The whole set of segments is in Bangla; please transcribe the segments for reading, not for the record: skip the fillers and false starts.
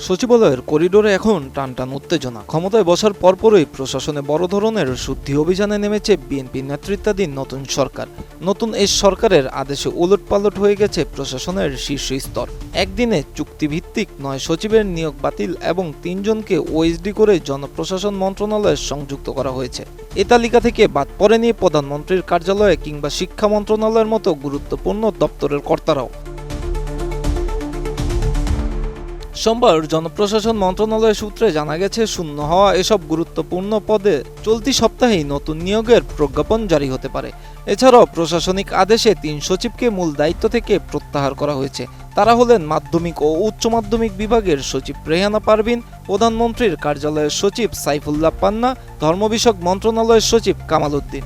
সচিবালয়ের করিডোরে এখন টানটান উত্তেজনা। ক্ষমতায় বসার পরপরই প্রশাসনে বড় ধরনের শুদ্ধি অভিযানে নেমেছে বিএনপি নেতৃত্বাধীন নতুন সরকার। নতুন এই সরকারের আদেশে উলটপালট হয়ে গেছে প্রশাসনের শীর্ষ স্তর। একদিনে চুক্তিভিত্তিক ৯ সচিবের নিয়োগ বাতিল এবং ৩ জনকে ওএসডি করে জনপ্রশাসন মন্ত্রণালয়ে সংযুক্ত করা হয়েছে। এ তালিকা থেকে বাদ পড়েনি প্রধানমন্ত্রীর কার্যালয়ে কিংবা শিক্ষা মন্ত্রণালয়ের মতো গুরুত্বপূর্ণ দপ্তরের কর্তারাও। সোমবার জনপ্রশাসন মন্ত্রণালয় সূত্রে জানা গেছে, শূন্য হওয়া এসব গুরুত্বপূর্ণ পদে চলতি সপ্তাহেই নতুন নিয়োগের প্রজ্ঞাপন জারি হতে পারে। এছাড়াও প্রশাসনিক আদেশে ৩ সচিবকে মূল দায়িত্ব থেকে প্রত্যাহার করা হয়েছে। তারা হলেন মাধ্যমিক ও উচ্চ মাধ্যমিক বিভাগের সচিব রেহানা পারভিন, প্রধানমন্ত্রীর কার্যালয়ের সচিব সাইফুল্লাহ পান্না, ধর্ম বিষয়ক মন্ত্রণালয়ের সচিব কামাল উদ্দিন।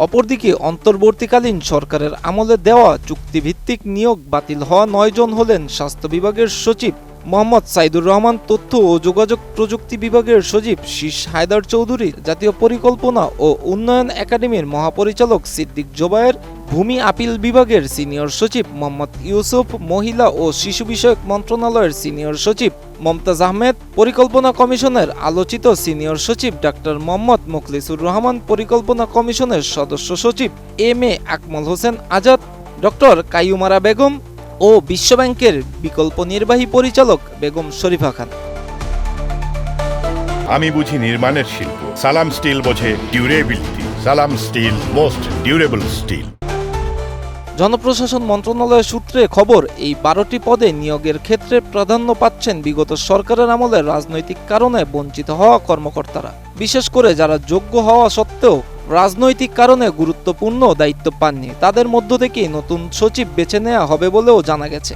অপরদিকে অন্তর্বর্তীকালীন সরকারের আমলে দেওয়া চুক্তিভিত্তিক নিয়োগ বাতিল হওয়া ৯ জন হলেন স্বাস্থ্য বিভাগের সচিব মোহাম্মদ সাইদুর রহমান, তথ্য ও যোগাযোগ প্রযুক্তি বিভাগের সচিব শীষ হায়দার চৌধুরী, জাতীয় পরিকল্পনা ও উন্নয়ন একাডেমির মহাপরিচালক সিদ্দিক জোবায়ের, ভূমি আপিল বিভাগের সিনিয়র সচিব মোহাম্মদ ইউসুফ, মহিলা ও শিশু বিষয়ক মন্ত্রণালয়ের সিনিয়র সচিব মমতাজ আহমেদ, পরিকল্পনা কমিশনের আলোচিত সিনিয়র সচিব ডাক্তার মোহাম্মদ মুখলিসুর রহমান, পরিকল্পনা কমিশনের সদস্য সচিব এম.এ. আকমল হোসেন আজাদ, ডক্টর কাইয়ুমারা বেগম ও বিশ্বব্যাংকের বিকল্প নির্বাহী পরিচালক বেগম শরীফা খান। আমি বুঝি নির্মাণের শিল্প, সালাম স্টিল বোঝে ডিউরেবিলিটি। সালাম স্টিল, মোস্ট ডিউরেবল স্টিল। জনপ্রশাসন মন্ত্রণালয়ের সূত্রে খবর, এই 12টি পদে নিয়োগের ক্ষেত্রে প্রাধান্য পাচ্ছেন বিগত সরকারের আমলে রাজনৈতিক কারণে বঞ্চিত হওয়া কর্মকর্তারা, বিশেষ করে যারা যোগ্য হওয়া সত্ত্বেও রাজনৈতিক কারণে গুরুত্বপূর্ণ দায়িত্ব পাননি। তাদের মধ্য থেকেই নতুন সচিব বেছে নেওয়া হবে বলেও জানা গেছে।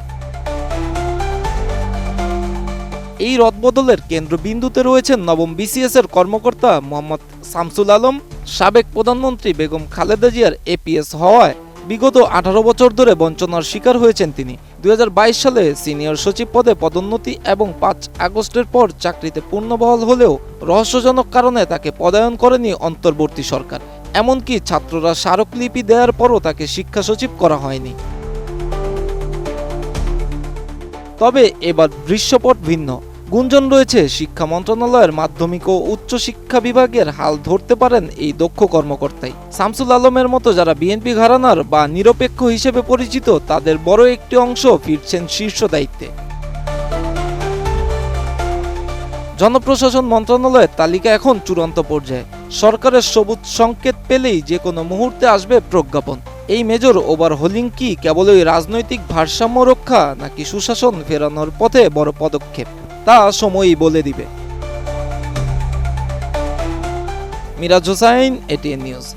এই রদবদলের কেন্দ্রবিন্দুতে রয়েছেন নবম বিসিএস এর কর্মকর্তা মোহাম্মদ শামসুল আলম। সাবেক প্রধানমন্ত্রী বেগম খালেদা জিয়ার এপিএস হওয়ায় বিগত 18 বছর ধরে বঞ্চনার শিকার হয়েছেন তিনি। 2022 সালে সিনিয়র সচিব পদে পদোন্নতি এবং 5 আগস্টের পর চাকরিতে পূর্ণবহাল হলেও রহস্যজনক কারণে তাকে পদায়ন করেনি অন্তর্বর্তী সরকার। এমনকি ছাত্ররা স্মারকলিপি দেওয়ার পরও তাকে শিক্ষা সচিব করা হয়নি। তবে এবার দৃশ্যপট ভিন্ন। গুঞ্জন রয়েছে, শিক্ষা মন্ত্রণালয়ের মাধ্যমিক ও উচ্চ শিক্ষা বিভাগের হাল ধরতে পারেন এই দক্ষ কর্মকর্তাই। শামসুল আলমের মতো যারা বিএনপি ঘরানার বা নিরপেক্ষ হিসেবে পরিচিত, তাদের বড় একটি অংশ ফিরছেন শীর্ষ দায়িত্বে। জনপ্রশাসন মন্ত্রণালয়ের তালিকা এখন চূড়ান্ত পর্যায়ে। সরকারের সবুজ সংকেত পেলেই যে কোনো মুহূর্তে আসবে প্রজ্ঞাপন। এই মেজর ওভারহোলিং কি কেবলই রাজনৈতিক ভারসাম্য রক্ষা, নাকি সুশাসন ফেরানোর পথে বড় পদক্ষেপ, তা সময়ই বলে দিবে। মিরাজ হোসাইন, এটিএন নিউজ।